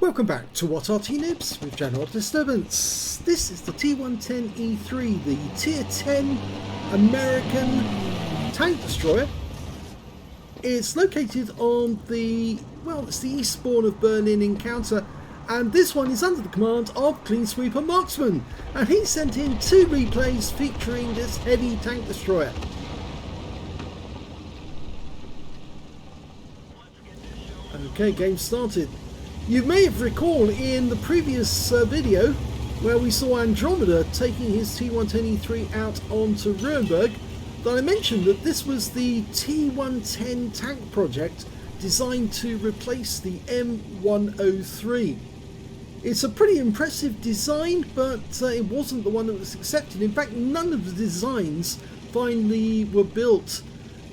Welcome back to What Arty Noobs with General Disturbance. This is the T110E3, the Tier 10 American tank destroyer. It's located on the, it's the eastbourne of Berlin encounter, and this one is under the command of Clean Sweeper Marksman, and he sent in 2 replays featuring this heavy tank destroyer. Okay, game started. You may have recalled in the previous video where we saw Andromeda taking his T110E3 out onto Nuremberg that I mentioned that this was the T110 tank project designed to replace the M103. It's a pretty impressive design, but it wasn't the one that was accepted. In fact, none of the designs finally were built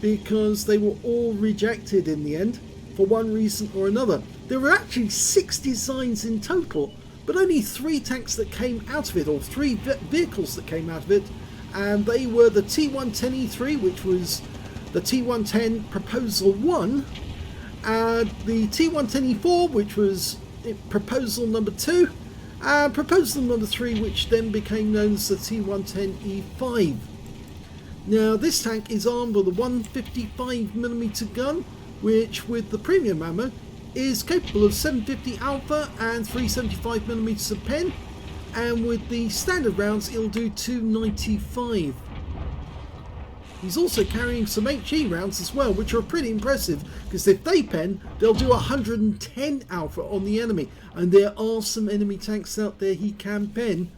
because they were all rejected in the end for one reason or another. There were actually 6 designs in total, but only 3 tanks that came out of it, or 3 vehicles that came out of it, and they were the T110E3, which was the T110 Proposal 1, and the T110E4, which was Proposal number 2, and Proposal number 3, which then became known as the T110E5. Now, this tank is armed with a 155mm gun, which with the premium ammo is capable of 750 alpha and 375mm of pen, and with the standard rounds it'll do 295. He's also carrying some HE rounds as well, which are pretty impressive, because if they pen, they'll do 110 alpha on the enemy, and there are some enemy tanks out there he can pen.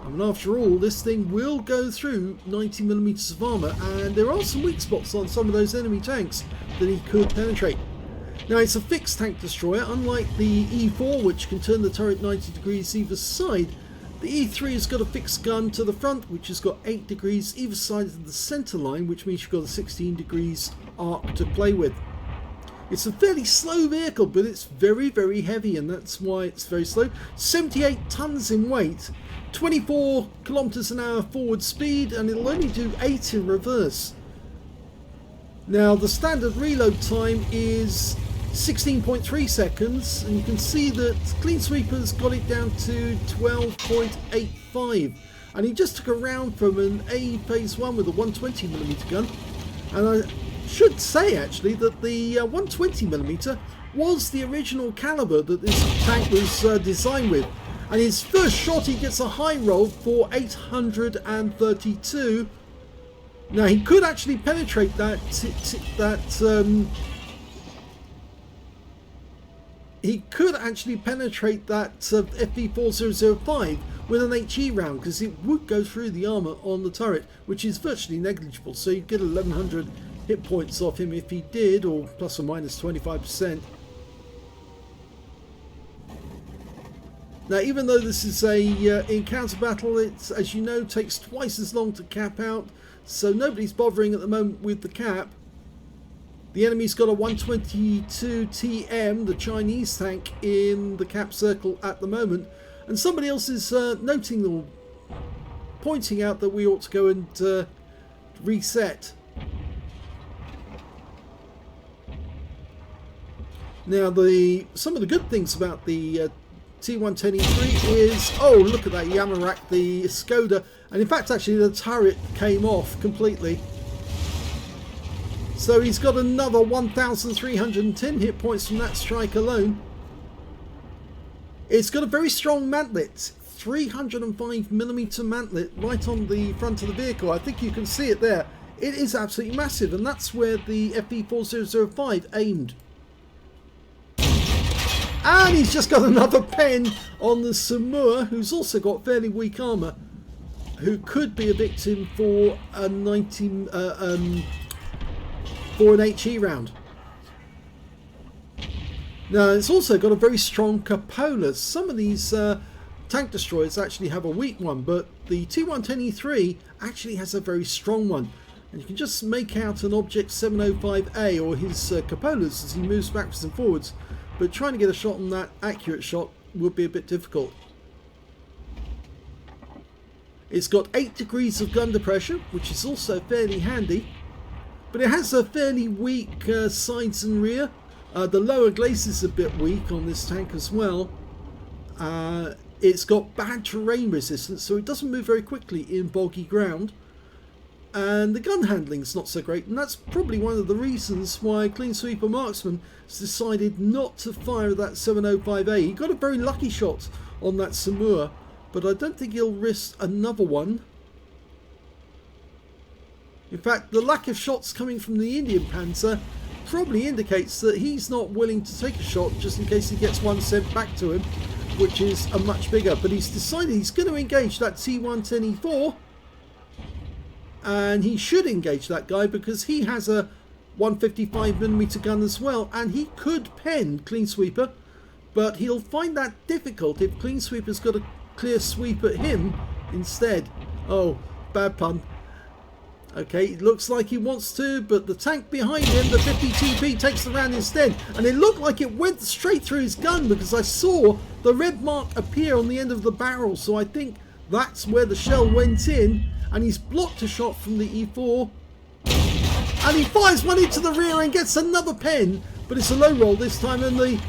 I mean, after all, this thing will go through 90mm of armour, and there are some weak spots on some of those enemy tanks that he could penetrate. Now, it's a fixed tank destroyer, unlike the E4, which can turn the turret 90 degrees either side. The E3 has got a fixed gun to the front, which has got 8 degrees either side of the centre line, which means you've got a 16 degrees arc to play with. It's a fairly slow vehicle, but it's very, very heavy, and that's why it's very slow. 78 tons in weight, 24 kilometers an hour forward speed, and it'll only do 8 in reverse. Now, the standard reload time is 16.3 seconds, and you can see that Clean Sweeper's got it down to 12.85, and he just took a round from an A phase 1 with a 120mm gun. And I should say actually that the 120mm was the original caliber that this tank was designed with, and his first shot he gets a high roll for 832. Now, he could actually penetrate that FV4005 with an HE round, because it would go through the armour on the turret, which is virtually negligible, so you get 1100 hit points off him if he did, or plus or minus 25%. Now, even though this is a encounter battle, it, as you know, takes twice as long to cap out, so nobody's bothering at the moment with the cap. The enemy's got a 122 TM, the Chinese tank, in the cap circle at the moment, and somebody else is noting or pointing out that we ought to go and reset. Now, some of the good things about the T110E3 is, oh, look at that, Yamarak, the Skoda, and in fact actually the turret came off completely. So he's got another 1,310 hit points from that strike alone. It's got a very strong mantlet, 305mm mantlet right on the front of the vehicle. I think you can see it there. It is absolutely massive, and that's where the FV4005 aimed. And he's just got another pen on the Samur, who's also got fairly weak armour, who could be a victim for a for an HE round. Now, it's also got a very strong cupola. Some of these tank destroyers actually have a weak one, but the T110E3 actually has a very strong one. And you can just make out an Object 705A or his cupolas as he moves backwards and forwards, but trying to get a shot on that accurate shot would be a bit difficult. It's got 8 degrees of gun depression, which is also fairly handy, but it has a fairly weak sides and rear. The lower glaze is a bit weak on this tank as well. It's got bad terrain resistance, so it doesn't move very quickly in boggy ground. And the gun handling's not so great, and that's probably one of the reasons why Clean Sweeper Marksman has decided not to fire that 705A. He got a very lucky shot on that Samur, but I don't think he'll risk another one. In fact, the lack of shots coming from the Indian Panzer probably indicates that he's not willing to take a shot just in case he gets one sent back to him, which is a much bigger. But he's decided he's going to engage that T110E4, and he should engage that guy because he has a 155mm gun as well, and he could pen Clean Sweeper, but he'll find that difficult if Clean Sweeper's got a clear sweep at him instead. Oh, bad pun. Okay, it looks like he wants to, but the tank behind him, the 50 TP, takes the round instead. And it looked like it went straight through his gun because I saw the red mark appear on the end of the barrel. So I think that's where the shell went in. And he's blocked a shot from the E4. And he fires one into the rear and gets another pen. But it's a low roll this time. And the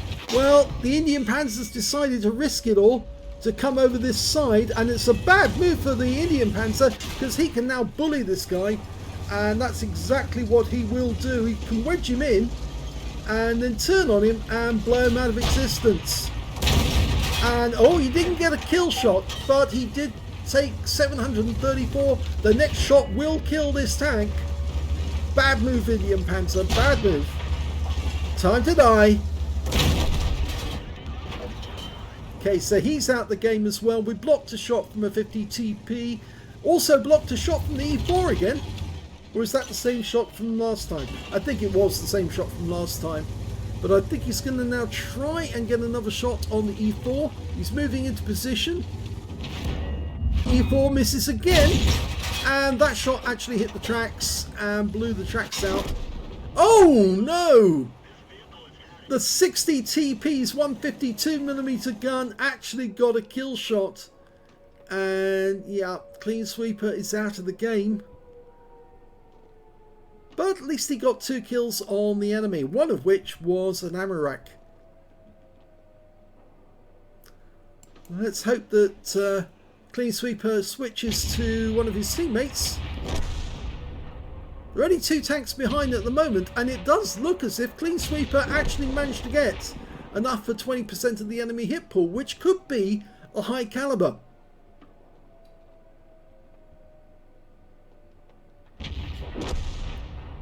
Indian Panzer's decided to risk it all to come over this side, and it's a bad move for the Indian Panzer because he can now bully this guy, and that's exactly what he will do. He can wedge him in and then turn on him and blow him out of existence. And oh, he didn't get a kill shot, but he did take 734. The next shot will kill this tank. Bad move, Indian Panzer, bad move. Time to die. Okay, so he's out the game as well. We blocked a shot from a 50 TP. Also blocked a shot from the E4 again. Or is that the same shot from last time? I think it was the same shot from last time. But I think he's going to now try and get another shot on the E4. He's moving into position. E4 misses again. And that shot actually hit the tracks and blew the tracks out. Oh no! The 60 TP's 152mm gun actually got a kill shot. And yeah, Clean Sweeper is out of the game. But at least he got 2 kills on the enemy, one of which was an ammo rack. Let's hope that Clean Sweeper switches to one of his teammates. There are only 2 tanks behind at the moment, and it does look as if Clean Sweeper actually managed to get enough for 20% of the enemy hit pool, which could be a high caliber.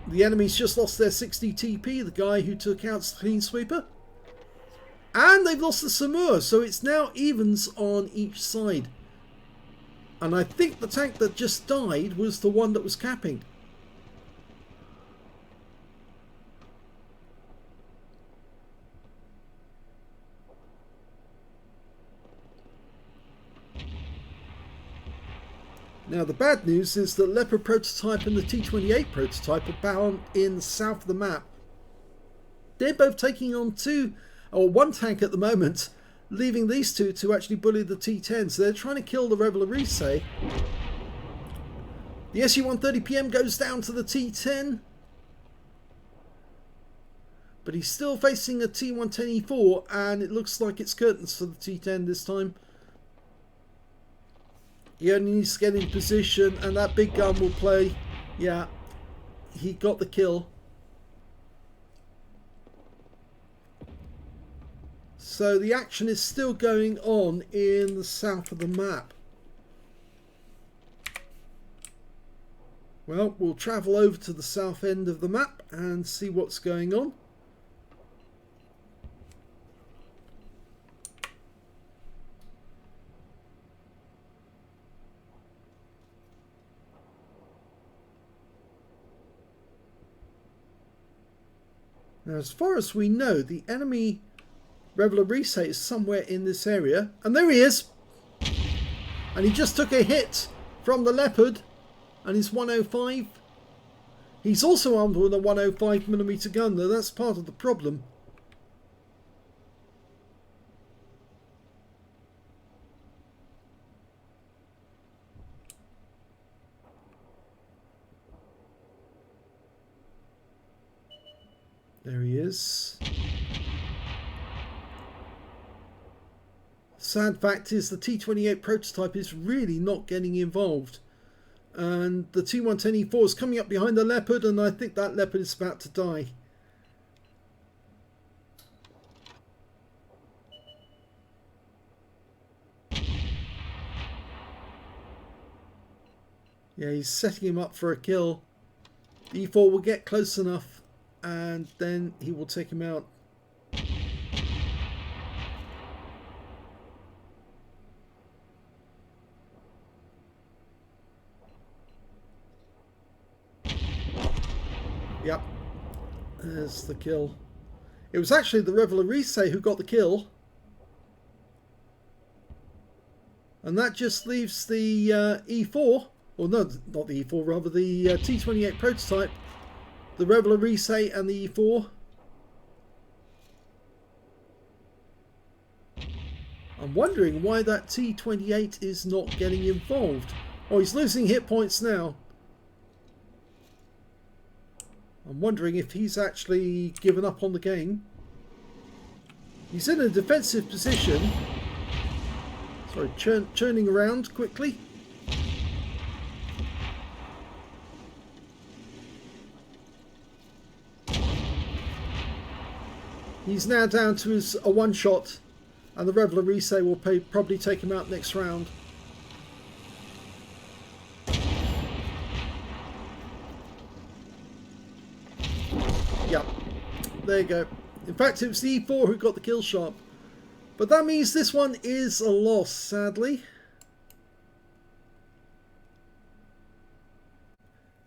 The enemy's just lost their 60 TP, the guy who took out Clean Sweeper. And they've lost the Samur, so it's now evens on each side. And I think the tank that just died was the one that was capping. Now the bad news is the Leopard prototype and the T28 prototype are bound in the south of the map. They're both taking on one tank at the moment, leaving these two to actually bully the T10. So they're trying to kill the Revolurise. The SU-130PM goes down to the T10. But he's still facing a T110E4, and it looks like it's curtains for the T10 this time. He only needs to get in position, and that big gun will play. Yeah, he got the kill. So the action is still going on in the south of the map. Well, we'll travel over to the south end of the map and see what's going on. Now, as far as we know, the enemy Revolurise is somewhere in this area. And there he is! And he just took a hit from the Leopard and his 105. He's also armed with a 105mm gun, though that's part of the problem. There he is. Sad fact is the T28 prototype is really not getting involved. And the T110E4 is coming up behind the Leopard, and I think that Leopard is about to die. Yeah, he's setting him up for a kill. The E4 will get close enough, and then he will take him out. Yep, there's the kill. It was actually the Reveillerise who got the kill. And that just leaves the E4, or no, not the E4, rather the T28 prototype, the Reveillerise and the E4. I'm wondering why that T28 is not getting involved. Oh, he's losing hit points now. I'm wondering if he's actually given up on the game. He's in a defensive position. Sorry, churning around quickly. He's now down to his a one-shot, and the Reveillerise will probably take him out next round. Yep, there you go. In fact, it was the E4 who got the kill shot. But that means this one is a loss, sadly.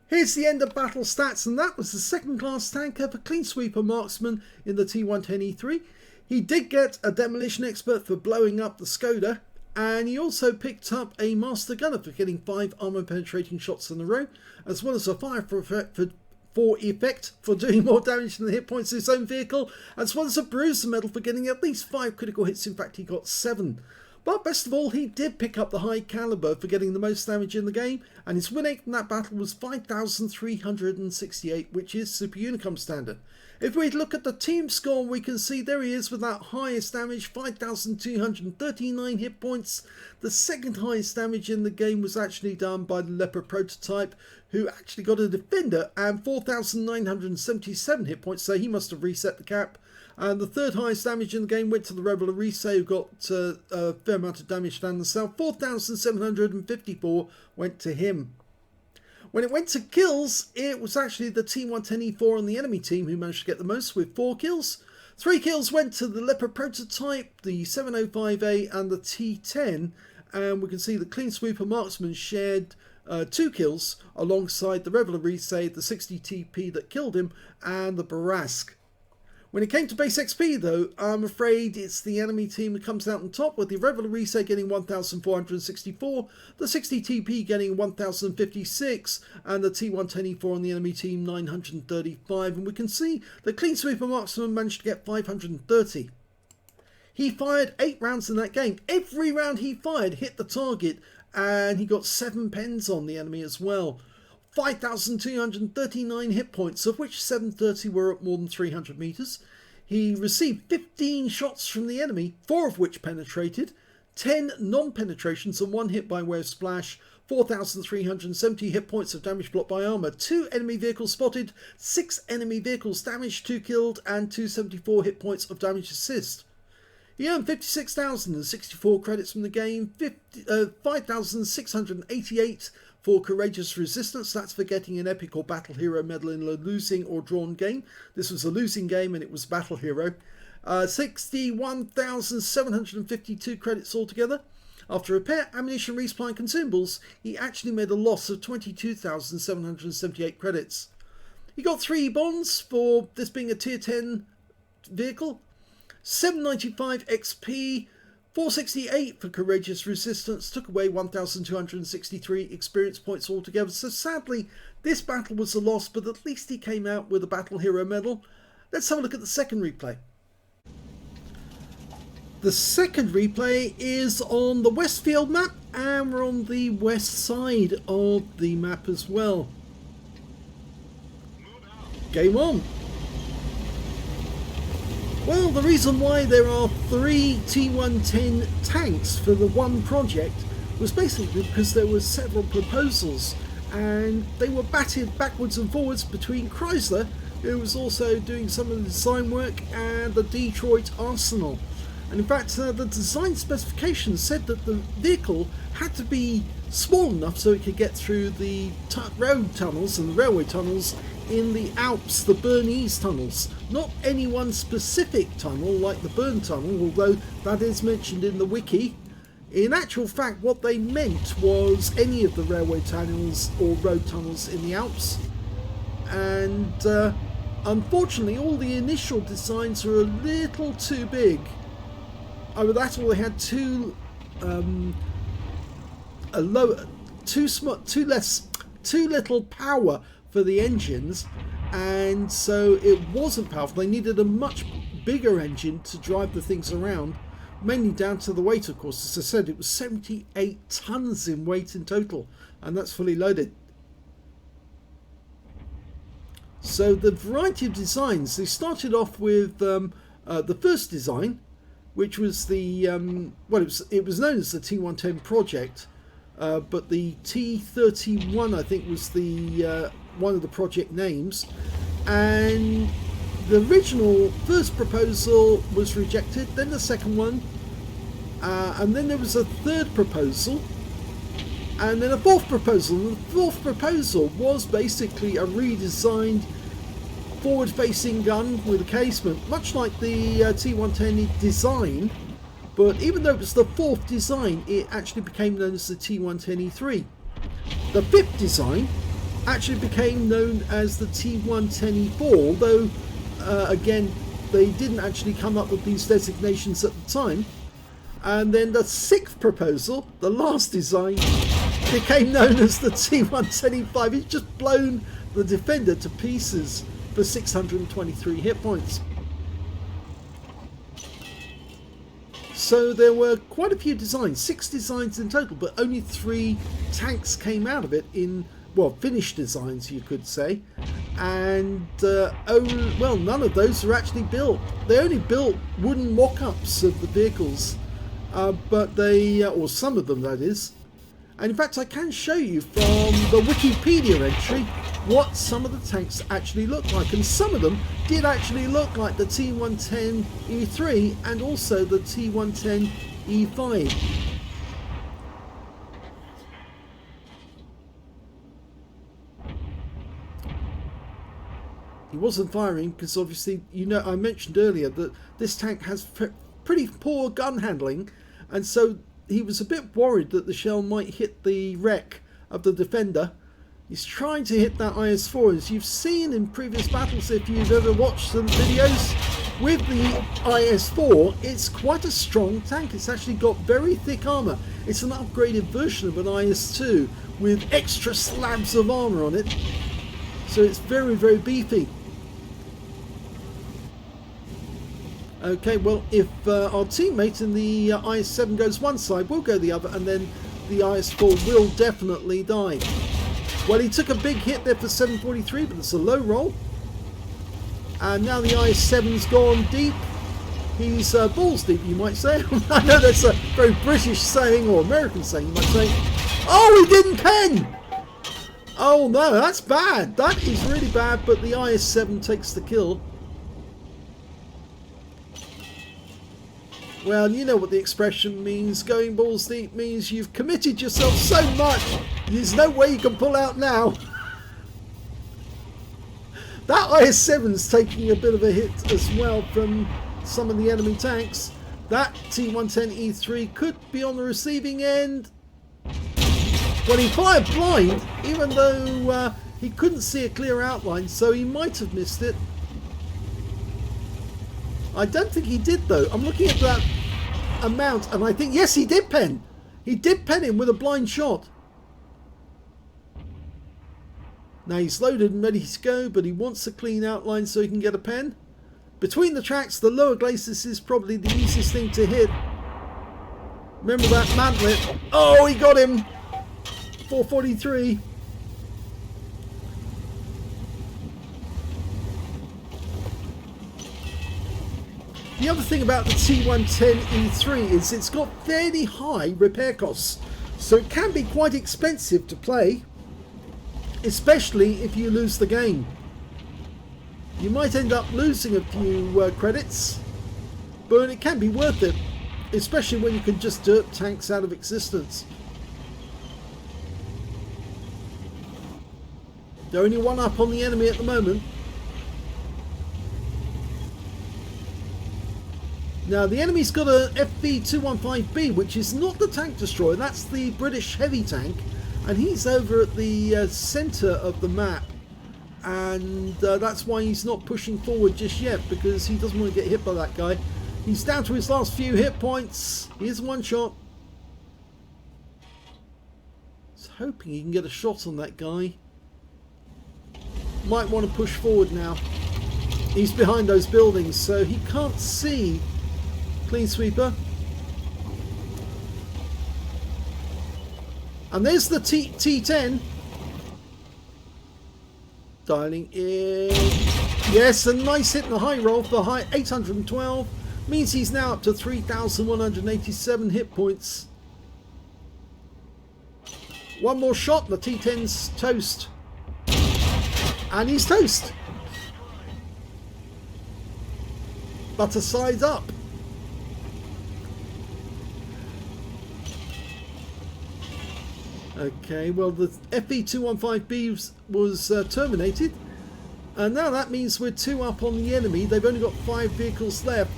Here's the end of battle stats, and that was the second class tanker for Clean Sweeper Marksman in the T110E3. He did get a Demolition Expert for blowing up the Skoda, and he also picked up a Master Gunner for getting 5 armor penetrating shots in a row, as well as a Fire for effect for doing more damage than the hit points of his own vehicle, as well as a Bruiser medal for getting at least 5 critical hits. In fact, he got 7. But best of all, he did pick up the High Caliber for getting the most damage in the game, and his win rate in that battle was 5,368, which is Super Unicum standard. If we look at the team score, we can see there he is with that highest damage, 5,239 hit points. The second highest damage in the game was actually done by the Leopard prototype, who actually got a Defender and 4,977 hit points, so he must have reset the cap. And the third highest damage in the game went to the Reveillerise, who got a fair amount of damage down the south. 4,754 went to him. When it went to kills, it was actually the T110E4 on the enemy team who managed to get the most with 4 kills. 3 kills went to the Leopard prototype, the 705A and the T10. And we can see the Clean Sweeper Marksman shared 2 kills alongside the Reveillerise, the 60 TP that killed him, and the Barasque. When it came to base XP though, I'm afraid it's the enemy team that comes out on top, with the Reveillerise getting 1,464, the 60 TP getting 1,056, and the T110E4 on the enemy team 935. And we can see the Clean Sweeper Marksman managed to get 530. He fired 8 rounds in that game. Every round he fired hit the target, and he got 7 pens on the enemy as well. 5,239 hit points, of which 730 were at more than 300 meters. He received 15 shots from the enemy, 4 of which penetrated, 10 non-penetrations and 1 hit by way of splash, 4,370 hit points of damage blocked by armor, 2 enemy vehicles spotted, 6 enemy vehicles damaged, 2 killed, and 274 hit points of damage assist. He earned 56,064 credits from the game, 5,688 for Courageous Resistance. That's for getting an Epic or Battle Hero medal in a losing or drawn game. This was a losing game and it was Battle Hero. 61,752 credits altogether. After repair, ammunition, resupply and consumables, he actually made a loss of 22,778 credits. He got 3 bonds for this being a tier 10 vehicle. 795 XP, 468 for Courageous Resistance, took away 1,263 experience points altogether. So sadly, this battle was a loss, but at least he came out with a Battle Hero medal. Let's have a look at the second replay. The second replay is on the Westfield map, and we're on the west side of the map as well. Game on. Well, the reason why there are 3 T110 tanks for the one project was basically because there were several proposals and they were batted backwards and forwards between Chrysler, who was also doing some of the design work, and the Detroit Arsenal. And in fact, the design specifications said that the vehicle had to be small enough so it could get through the road tunnels and the railway tunnels in the Alps, the Bernese tunnels. Not any one specific tunnel like the Bern tunnel, although that is mentioned in the wiki. In actual fact, what they meant was any of the railway tunnels or road tunnels in the Alps. And unfortunately, all the initial designs were a little too big. Over that, all they had too little power for the engines, and so it wasn't powerful. They needed a much bigger engine to drive the things around, mainly down to the weight, of course. As I said, it was 78 tons in weight in total, and that's fully loaded. So the variety of designs, they started off with the first design, which was the it was known as the T110 project, but the T31 I think was the one of the project names, and the original first proposal was rejected, then the second one, and then there was a third proposal, and then a fourth proposal. And the fourth proposal was basically a redesigned forward-facing gun with a casement, much like the T110 design, but even though it was the fourth design, it actually became known as the T110E3. The fifth design actually became known as the T110E4, although again they didn't actually come up with these designations at the time. And then the sixth proposal, the last design, became known as the T110E5. It's just blown the Defender to pieces for 623 hit points. So there were quite a few designs, 6 designs in total, but only 3 tanks came out of it in, well, finished designs you could say. And none of those were actually built. They only built wooden mock-ups of the vehicles, but they, or some of them that is. And in fact, I can show you from the Wikipedia entry what some of the tanks actually look like, and some of them did actually look like the T110E3 and also the T110E5. He wasn't firing because obviously, you know, I mentioned earlier that this tank has pretty poor gun handling, and so he was a bit worried that the shell might hit the wreck of the Defender. He's trying to hit that IS-4, as you've seen in previous battles if you've ever watched some videos. With the IS-4, it's quite a strong tank. It's actually got very thick armour. It's an upgraded version of an IS-2 with extra slabs of armour on it. So it's very, very beefy. Okay, well, if our teammate in the IS-7 goes one side, we'll go the other, and then the IS-4 will definitely die. Well, he took a big hit there for 743, but it's a low roll. And now the IS-7's gone deep. He's balls deep, you might say. I know that's a very British saying, or American saying, you might say. Oh, he didn't pen! Oh no, that's bad. That is really bad, but the IS-7 takes the kill. Well, you know what the expression means. Going balls deep means you've committed yourself so much, there's no way you can pull out now. That IS-7's taking a bit of a hit as well from some of the enemy tanks. That T110E3 could be on the receiving end. Well, he fired blind, even though he couldn't see a clear outline, so he might have missed it. I don't think he did though. I'm looking at that amount and I think, yes, he did pen. He did pen him with a blind shot. Now he's loaded and ready to go, but he wants a clean outline so he can get a pen. Between the tracks, the lower glacis is probably the easiest thing to hit. Remember that mantlet? Oh, he got him! 443. The other thing about the T110E3 is it's got fairly high repair costs, so it can be quite expensive to play, especially if you lose the game. You might end up losing a few credits, but it can be worth it, especially when you can just dirt tanks out of existence. They're only one up on the enemy at the moment. Now the enemy's got a FV215B, which is not the tank destroyer, that's the British heavy tank, and he's over at the centre of the map, and that's why he's not pushing forward just yet, because he doesn't want to get hit by that guy. He's down to his last few hit points. Here's one shot. He's hoping he can get a shot on that guy. Might want to push forward now. He's behind those buildings, so he can't see. Clean sweeper. And there's the T10. Dialing in. Yes, a nice hit and a high roll for high 812. Means he's now up to 3,187 hit points. One more shot, the T10's toast. And he's toast. Butter side up. Okay, well the FV215B was terminated, and now that means we're 2 up on the enemy. They've only got 5 vehicles left.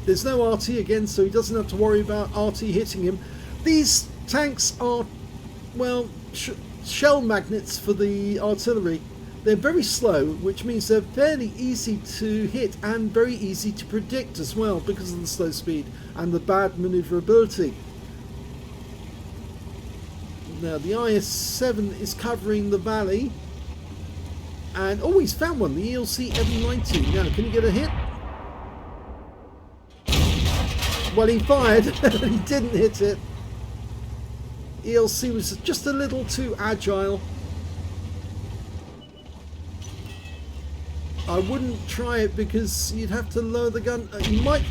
There's no Arty again, so he doesn't have to worry about Arty hitting him. These tanks are, well, shell magnets for the artillery. They're very slow, which means they're fairly easy to hit and very easy to predict as well, because of the slow speed and the bad maneuverability. Now the IS-7 is covering the valley, and oh, he's found one, the ELC M90. Now can he get a hit? Well, he fired and he didn't hit it. ELC was just a little too agile. I wouldn't try it because you'd have to lower the gun.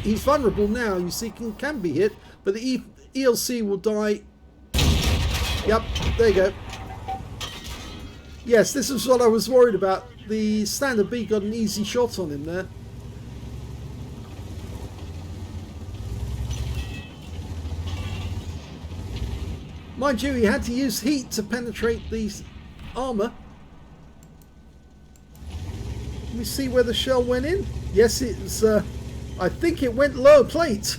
He's vulnerable now, you see, can be hit, but the ELC will die. Yep, there you go. Yes, this is what I was worried about. The standard B got an easy shot on him there. Mind you, he had to use heat to penetrate the armour. Let me see where the shell went in. Yes, it's. I think it went lower plate.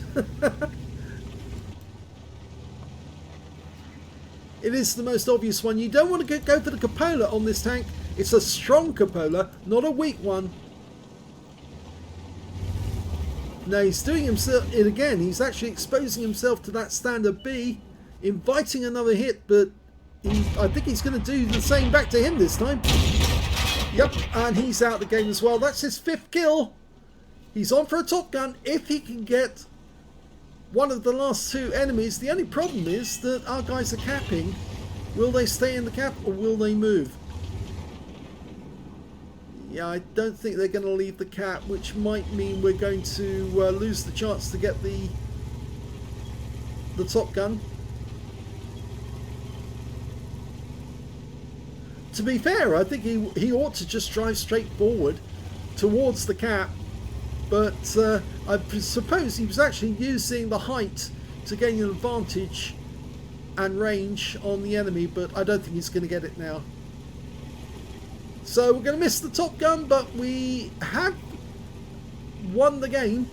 It is the most obvious one. You don't want to go for the cupola on this tank. It's a strong cupola, not a weak one. Now he's doing it again. He's actually exposing himself to that standard B, inviting another hit, but I think he's going to do the same back to him this time. Yep, and he's out the game as well. That's his 5th kill. He's on for a Top Gun if he can get one of the last 2 enemies. The only problem is that our guys are capping. Will they stay in the cap or will they move? Yeah, I don't think they're going to leave the cap, which might mean we're going to lose the chance to get the Top Gun. To be fair, I think he ought to just drive straight forward towards the cap, but I suppose he was actually using the height to gain an advantage and range on the enemy, but I don't think he's going to get it now. So we're going to miss the Top Gun, but we have won the game.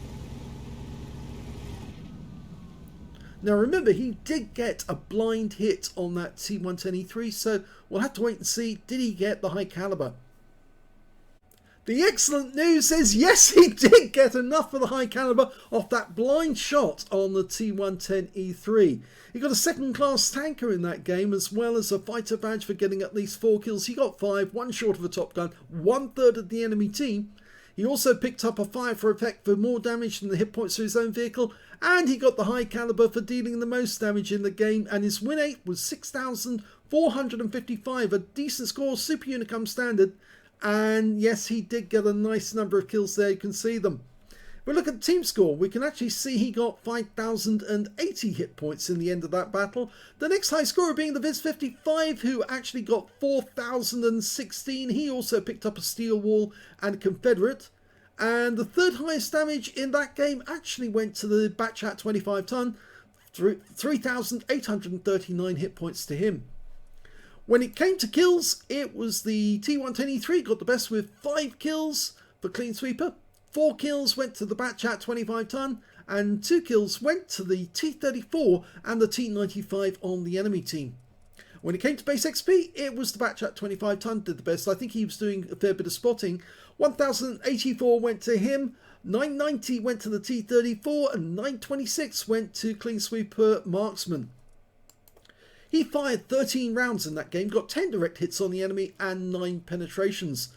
Now remember, he did get a blind hit on that T110E3, so we'll have to wait and see, did he get the high caliber? The excellent news is, yes, he did get enough for the high caliber off that blind shot on the T110E3. He got a 2nd class tanker in that game, as well as a fighter badge for getting at least 4 kills. He got 5, 1 short of a Top Gun, 1/3 of the enemy team. He also picked up a fire for effect for more damage than the hit points to his own vehicle, and he got the high caliber for dealing the most damage in the game, and his win rate was 6,455, a decent score, super unicum standard, And yes, he did get a nice number of kills there. You can see them. If we look at the team score, we can actually see he got 5,080 hit points in the end of that battle. The next high scorer being the Viz55, who actually got 4,016. He also picked up a steel wall and a Confederate. And the third highest damage in that game actually went to the Batchat 25 ton, 3,839 hit points to him. When it came to kills, it was the T110E3 got the best with 5 kills for Clean Sweeper. 4 kills went to the Batchat 25 ton, and 2 kills went to the T34 and the T95 on the enemy team. When it came to base XP, it was the Batchat 25 ton did the best. I think he was doing a fair bit of spotting. 1,084 went to him, 990 went to the T34, and 926 went to Clean Sweeper Marksman. He fired 13 rounds in that game, got 10 direct hits on the enemy and 9 penetrations.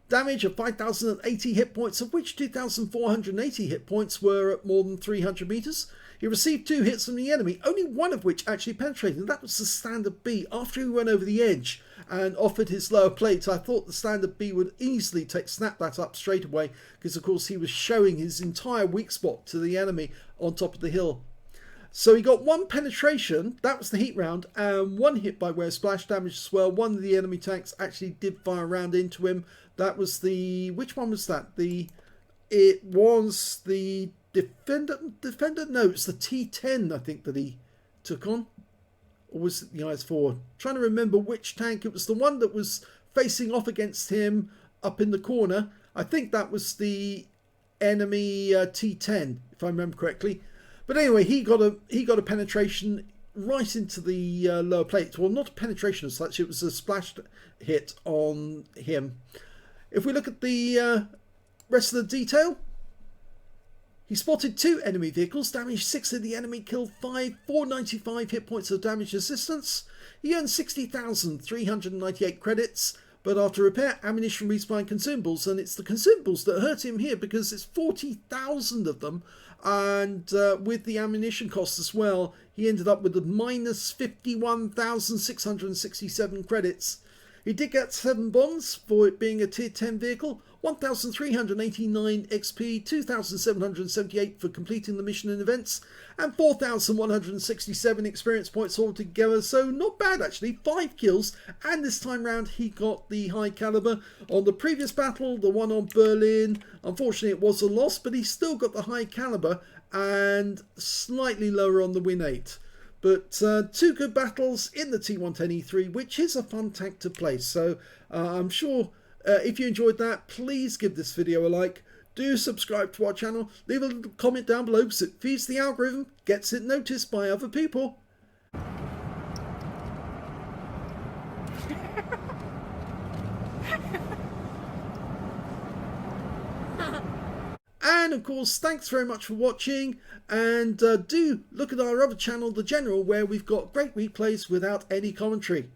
Damage of 5,080 hit points, of which 2,480 hit points were at more than 300 meters. He received 2 hits from the enemy, only one of which actually penetrated, and that was the standard B. After he went over the edge and offered his lower plate, I thought the standard B would easily snap that up straight away, because of course he was showing his entire weak spot to the enemy on top of the hill. So he got 1 penetration, that was the heat round, and 1 hit by way of splash damage as well. One of the enemy tanks actually did fire a round into him. That was the, which one was that? It was the Defender, no, it's the T10 I think that he took on. Or was it the IS-4? Trying to remember which tank. It was the one that was facing off against him up in the corner. I think that was the enemy T10, if I remember correctly. But anyway, he got a penetration right into the lower plate. Well, not a penetration as such, it was a splash hit on him. If we look at the rest of the detail, he spotted 2 enemy vehicles, damaged 6 of the enemy, killed 5, 495 hit points of damage assistance. He earned 60,398 credits, but after repair, ammunition, respawn, consumables, and it's the consumables that hurt him here because it's 40,000 of them, and with the ammunition costs as well, he ended up with a minus 51,667 credits. He did get 7 bombs for it being a tier 10 vehicle, 1,389 XP, 2,778 for completing the mission and events, and 4,167 experience points altogether. So not bad actually, 5 kills, and this time round he got the high caliber. On the previous battle, the one on Berlin, unfortunately it was a loss, but he still got the high caliber and slightly lower on the win 8. But 2 good battles in the T110E3, which is a fun tank to play. So I'm sure if you enjoyed that, please give this video a like. Do subscribe to our channel. Leave a little comment down below because it feeds the algorithm, gets it noticed by other people. And of course, thanks very much for watching, and do look at our other channel, The General, where we've got great replays without any commentary.